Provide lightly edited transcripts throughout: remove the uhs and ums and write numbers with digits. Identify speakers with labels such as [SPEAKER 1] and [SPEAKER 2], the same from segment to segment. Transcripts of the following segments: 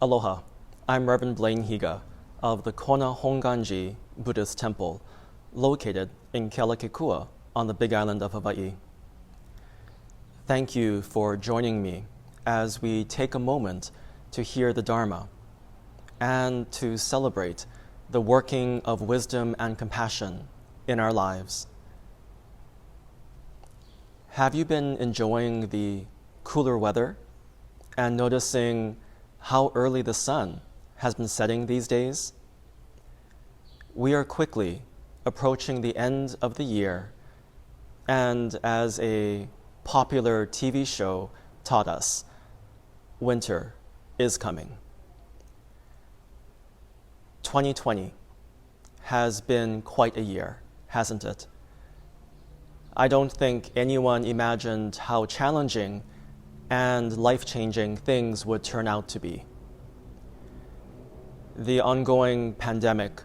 [SPEAKER 1] Aloha, I'm Reverend Blayne Higa of the Kona Hongwanji Buddhist Temple, located in Kealakekua on the Big Island of Hawaii. Thank you for joining me as we take a moment to hear the Dharma and to celebrate the working of wisdom and compassion in our lives. Have you been enjoying the cooler weather and noticing how early the sun has been setting these days? We are quickly approaching the end of the year, and as a popular TV show taught us, winter is coming. 2020 has been quite a year, hasn't it? I don't think anyone imagined how challenging and life-changing things would turn out to be. The ongoing pandemic,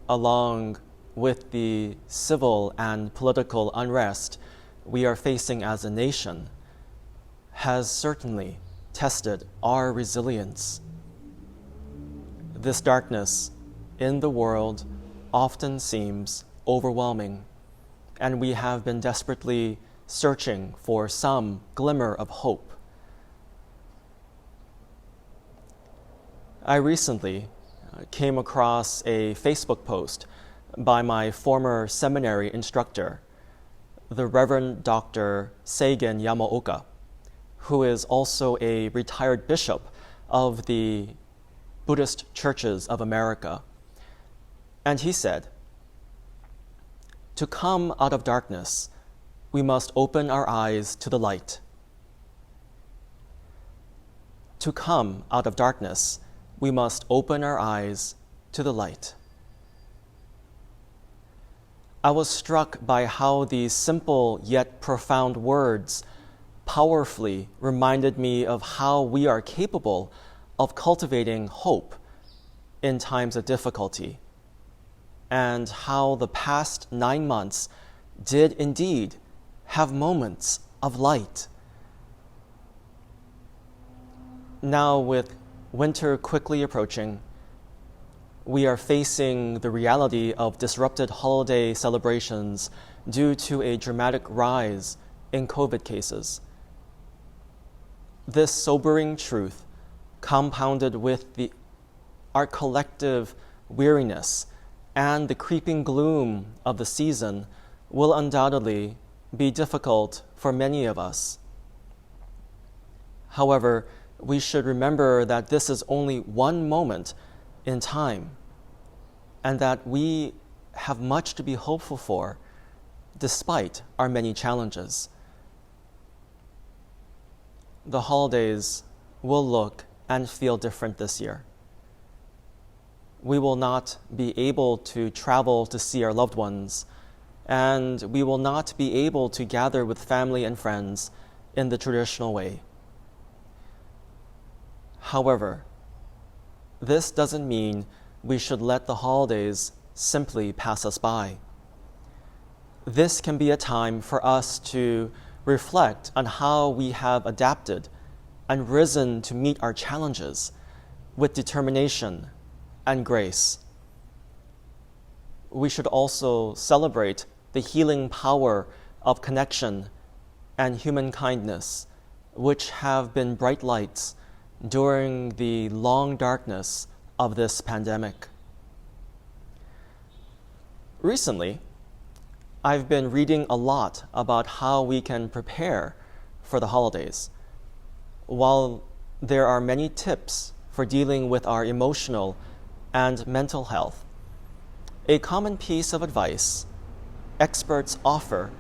[SPEAKER 1] along with the civil and political unrest we are facing as a nation, has certainly tested our resilience. This darkness in the world often seems overwhelming, and we have been desperately searching for some glimmer of hope. I recently came across a Facebook post by my former seminary instructor, the Reverend Dr. Seigen Yamaoka, who is also a retired bishop of the Buddhist Churches of America. And he said, "To come out of darkness, we must open our eyes to the light. To come out of darkness, we must open our eyes to the light." I was struck by how these simple yet profound words powerfully reminded me of how we are capable of cultivating hope in times of difficulty, and how the past 9 months did indeed have moments of light. Now, with winter quickly approaching, we are facing the reality of disrupted holiday celebrations due to a dramatic rise in COVID cases. This sobering truth, compounded with our collective weariness and the creeping gloom of the season, will undoubtedly be difficult for many of us. However, we should remember that this is only one moment in time, and that we have much to be hopeful for despite our many challenges. The holidays will look and feel different this year. We will not be able to travel to see our loved ones, and we will not be able to gather with family and friends in the traditional way. However, this doesn't mean we should let the holidays simply pass us by. This can be a time for us to reflect on how we have adapted and risen to meet our challenges with determination and grace. We should also celebrate the healing power of connection and human kindness, which have been bright lights during the long darkness of this pandemic. Recently, I've been reading a lot about how we can prepare for the holidays. While there are many tips for dealing with our emotional and mental health, a common piece of advice experts offer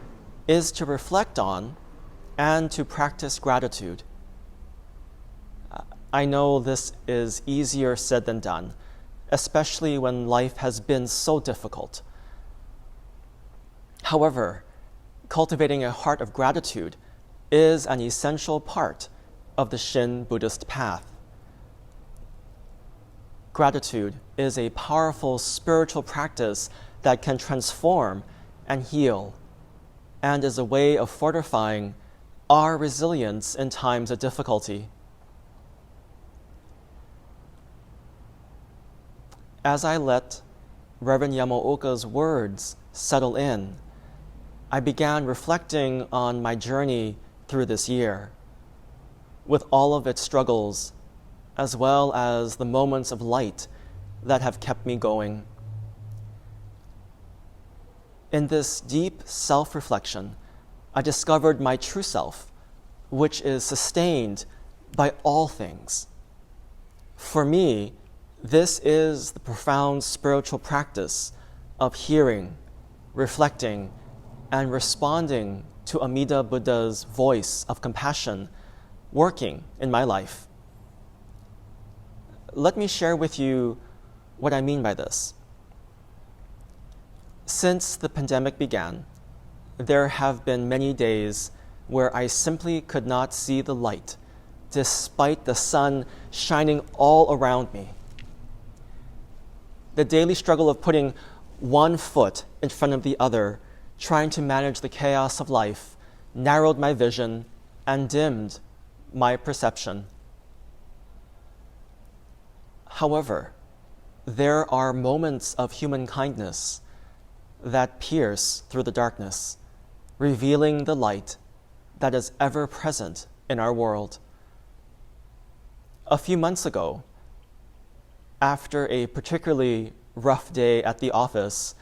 [SPEAKER 1] is to reflect on and to practice gratitude. I know this is easier said than done, especially when life has been so difficult. However, cultivating a heart of gratitude is an essential part of the Shin Buddhist path. Gratitude is a powerful spiritual practice that can transform and heal, and is a way of fortifying our resilience in times of difficulty. as I let Reverend Yamaoka's words settle in, I began reflecting on my journey through this year, with all of its struggles, as well as the moments of light that have kept me going. In this deep self-reflection, I discovered my true self, which is sustained by all things. For me, this is the profound spiritual practice of hearing, reflecting, and responding to Amida Buddha's voice of compassion working in my life. Let me share with you what I mean by this. Since the pandemic began, there have been many days where I simply could not see the light, despite the sun shining all around me. The daily struggle of putting one foot in front of the other, trying to manage the chaos of life, narrowed my vision and dimmed my perception. However, there are moments of human kindness that pierce through the darkness, revealing the light that is ever present in our world. A few months ago, after a particularly rough day at the office,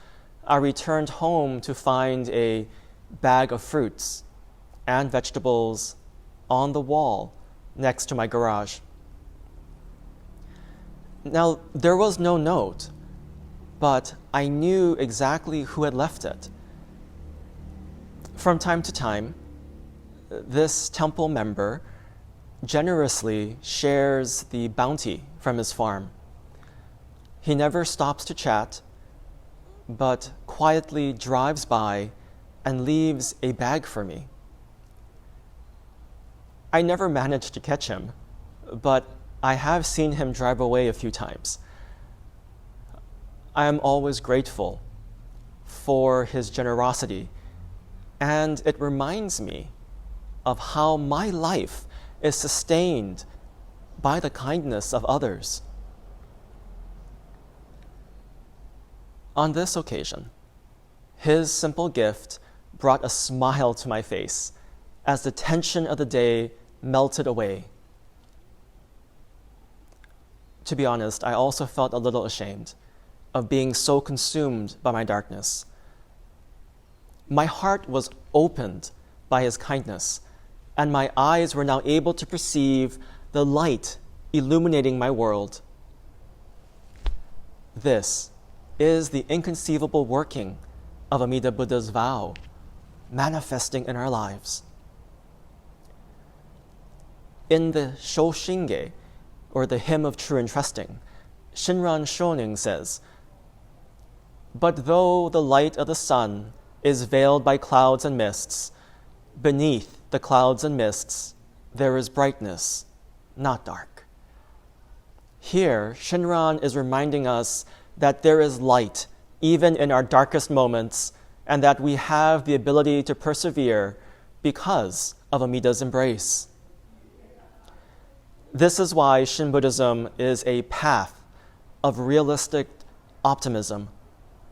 [SPEAKER 1] I returned home to find a bag of fruits and vegetables on the wall next to my garage. Now, there was no note, but I knew exactly who had left it. From time to time, this temple member generously shares the bounty from his farm. He never stops to chat, but quietly drives by and leaves a bag for me. I never managed to catch him, but I have seen him drive away a few times. I am always grateful for his generosity, and it reminds me of how my life is sustained by the kindness of others. On this occasion, his simple gift brought a smile to my face as the tension of the day melted away. To be honest, I also felt a little ashamed of being so consumed by my darkness. My heart was opened by his kindness, and my eyes were now able to perceive the light illuminating my world. This is the inconceivable working of Amida Buddha's vow, manifesting in our lives. In the Shoshinge, or the Hymn of True Entrusting, Shinran Shonin says, "But though the light of the sun is veiled by clouds and mists, beneath the clouds and mists there is brightness, not dark." Here, Shinran is reminding us that there is light even in our darkest moments, and that we have the ability to persevere because of Amida's embrace. This is why Shin Buddhism is a path of realistic optimism,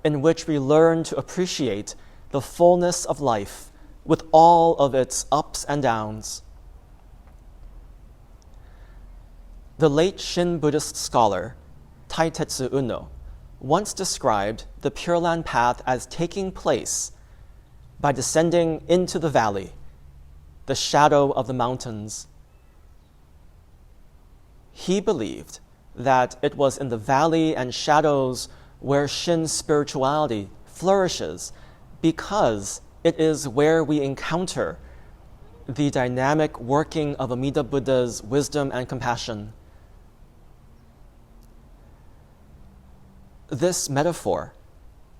[SPEAKER 1] in which we learn to appreciate the fullness of life with all of its ups and downs. The late Shin Buddhist scholar Taitetsu Uno once described the Pure Land path as taking place by descending into the valley, the shadow of the mountains. He believed that it was in the valley and shadows where Shin spirituality flourishes, because it is where we encounter the dynamic working of Amida Buddha's wisdom and compassion. This metaphor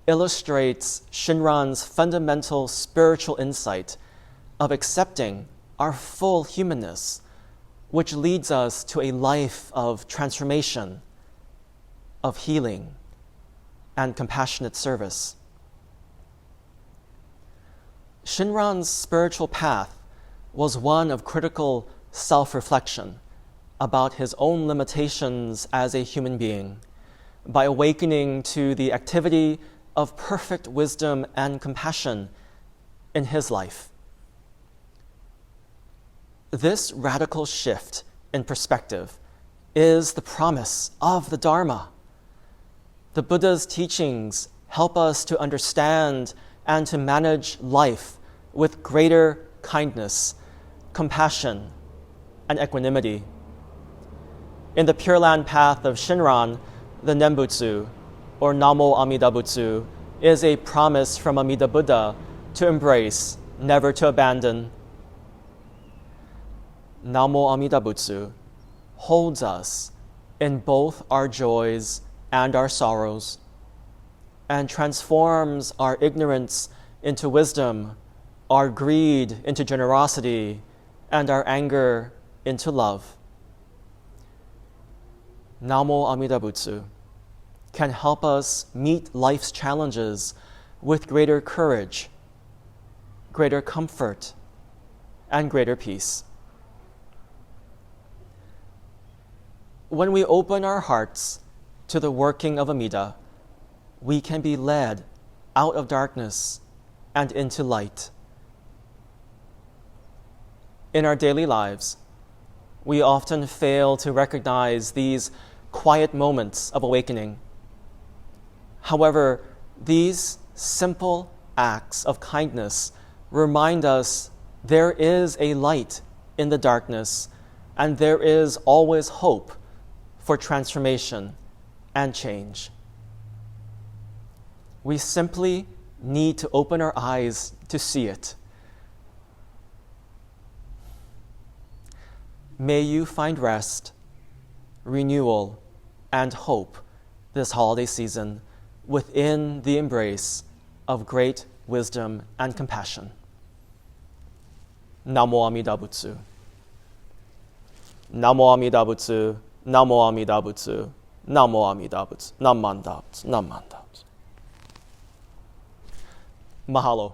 [SPEAKER 1] illustrates Shinran's fundamental spiritual insight of accepting our full humanness, which leads us to a life of transformation, of healing, and compassionate service. Shinran's spiritual path was one of critical self-reflection about his own limitations as a human being, by awakening to the activity of perfect wisdom and compassion in his life. This radical shift in perspective is the promise of the Dharma. The Buddha's teachings help us to understand and to manage life with greater kindness, compassion, and equanimity. In the Pure Land path of Shinran, the Nembutsu, or Namo Amida Butsu, is a promise from Amida Buddha to embrace, never to abandon. Namo Amida Butsu holds us in both our joys and our sorrows, and transforms our ignorance into wisdom, our greed into generosity, and our anger into love. Namo Amida Butsu can help us meet life's challenges with greater courage, greater comfort, and greater peace. When we open our hearts to the working of Amida, we can be led out of darkness and into light. In our daily lives, we often fail to recognize these quiet moments of awakening. However, these simple acts of kindness remind us there is a light in the darkness, and there is always hope for transformation and change. We simply need to open our eyes to see it. May you find rest, renewal, and hope this holiday season within the embrace of great wisdom and compassion. Namo Amida Butsu. Namo Amida Butsu. Namo Amida Butsu. Namo Amida Butsu. Namanda Butsu. Namanda Butsu. Mahalo.